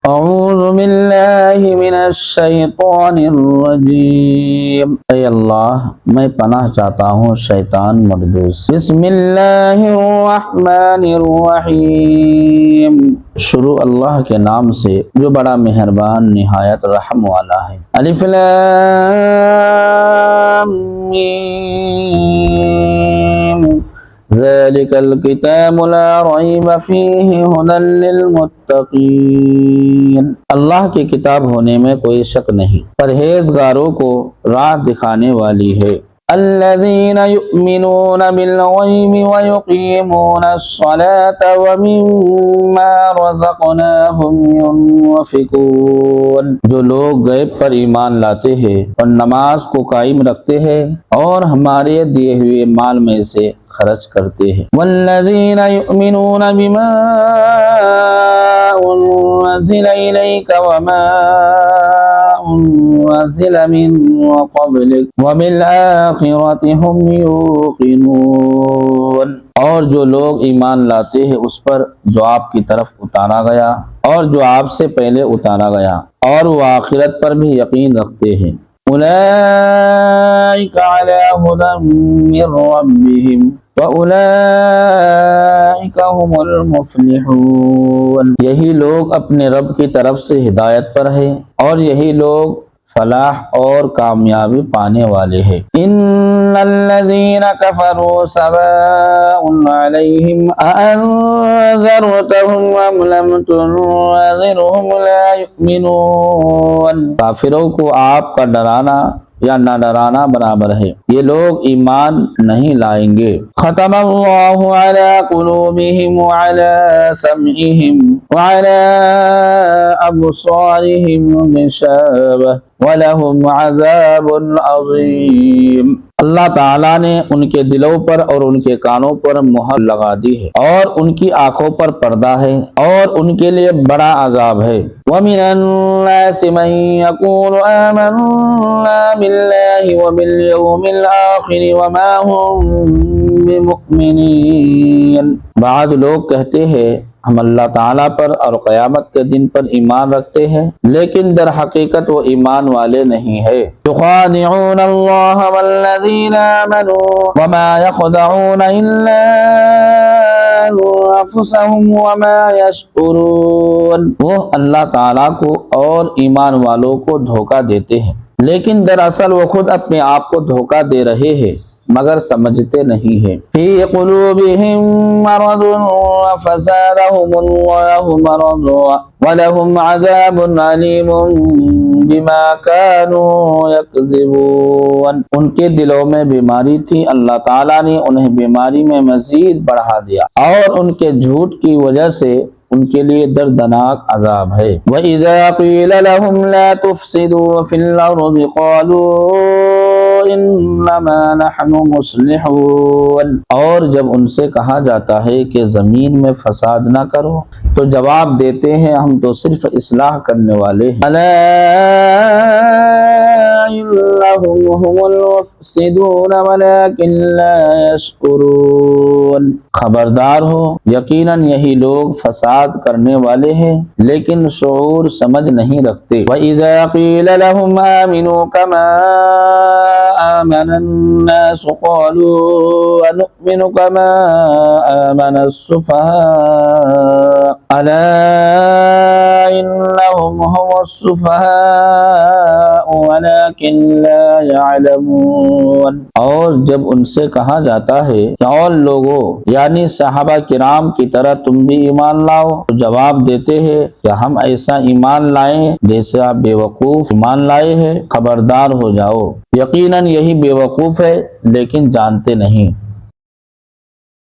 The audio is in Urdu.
اعوذ باللہ من الشیطان الرجیم۔ اے اللہ میں پناہ چاہتا ہوں شیطان مردود سے۔ بسم اللہ الرحمن الرحیم۔ شروع اللہ کے نام سے جو بڑا مہربان نہایت رحم والا ہے۔ الف لام میم۔ ذالک الکتاب لا ریب فیہ ھدی للمتقین۔ اللہ کی کتاب ہونے میں کوئی شک نہیں، پرہیزگاروں کو راہ دکھانے والی ہے۔ الذین یؤمنون بالغیب ویقیمون الصلاة ومما رزقناہم ينفقون۔ جو لوگ غیب پر ایمان لاتے ہیں اور نماز کو قائم رکھتے ہیں اور ہمارے دیے ہوئے مال میں سے خرچ کرتے ہیں۔ والذین یؤمنون بما انزل الیک وما انزل من قبلک وبالآخرۃ ھم یوقنون۔ اور جو لوگ ایمان لاتے ہیں اس پر جو آپ کی طرف اتارا گیا اور جو آپ سے پہلے اتارا گیا، اور وہ آخرت پر بھی یقین رکھتے ہیں۔ اولئک علی ھدی من ربہم وَأُولَئِكَ هُمُ الْمُفْلِحُونَ۔ یہی لوگ اپنے رب کی طرف سے ہدایت پر ہیں اور یہی لوگ فلاح اور کامیابی پانے والے ہیں۔ ان الذین کفروا سواء علیہم اانذرتہم ام لم تنذرہم لا یؤمنون۔ کافروں کو آپ کا ڈرانا یا نہ ڈرانا برابر ہے، یہ لوگ ایمان نہیں لائیں گے۔ ختم اللہ علی قلوبہم وعلی سمعہم وعلی ابصارہم غشاوۃ وَلَهُمْ عَذَابٌ عَظِيمٌ۔ اللہ تعالیٰ نے ان کے دلوں پر اور ان کے کانوں پر مہر لگا دی ہے اور ان کی آنکھوں پر پردہ ہے اور ان کے لیے بڑا عذاب ہے۔ وَمِنَ النَّاسِ مَن يَقُولُ آمَنَّا بِاللَّهِ وَبِالْيَوْمِ الْآخِرِ وَمَا هُم بِمُؤْمِنِينَ۔ بعض لوگ کہتے ہیں ہم اللہ تعالیٰ پر اور قیامت کے دن پر ایمان رکھتے ہیں، لیکن در حقیقت وہ ایمان والے نہیں ہے۔ یخادعون اللہ والذین آمنوا وما یخدعون الا انفسهم وما یشعرون۔ وہ اللہ تعالیٰ کو اور ایمان والوں کو دھوکہ دیتے ہیں، لیکن دراصل وہ خود اپنے آپ کو دھوکہ دے رہے ہیں مگر سمجھتے نہیں ہیں۔ فی قلوبہم مرض فزادہم اللہ مرضا ولہم عذاب علیم بما کانوا یکذبون۔ ان کے دلوں میں بیماری تھی، اللہ تعالیٰ نے انہیں بیماری میں مزید بڑھا دیا اور ان کے جھوٹ کی وجہ سے ان کے لیے دردناک عذاب ہے۔ وَإِذَا قِيلَ لَهُمْ لَا تُفْسِدُوا فِي الْأَرْضِ قَالُوا إِنَّمَا نَحْنُ مُصْلِحُونَ۔ اور جب ان سے کہا جاتا ہے کہ زمین میں فساد نہ کرو تو جواب دیتے ہیں ہم تو صرف اصلاح کرنے والے ہیں۔ أَلَا إِنَّهُمْ هُمُ الْمُفْسِدُونَ وَلَكِنْ لَا يَشْعُرُونَ۔ خبردار ہو، یقیناً یہی لوگ فساد کرنے والے ہیں لیکن شعور سمجھ نہیں رکھتے۔ وَإِذَا قِيلَ لَهُمْ آمِنُوا كَمَا آمَنَ النَّاسُ قَالُوا أَنُؤْمِنُ كَمَا آمَنَ السُّفَهَاءُ أَلَا إِنَّهُمْ هُمُ السُّفَهَاءُ وَلَكِنْ لَا يَعْلَمُونَ۔ اور جب ان سے کہا جاتا ہے کہ اور لوگوں یعنی صحابہ کرام کی طرح تم بھی ایمان لاؤ تو جواب دیتے ہیں کہ ہم ایسا ایمان لائیں جیسے آپ بے وقوف ایمان لائے ہیں۔ خبردار ہو جاؤ، یقیناً یہی بے وقوف ہے لیکن جانتے نہیں۔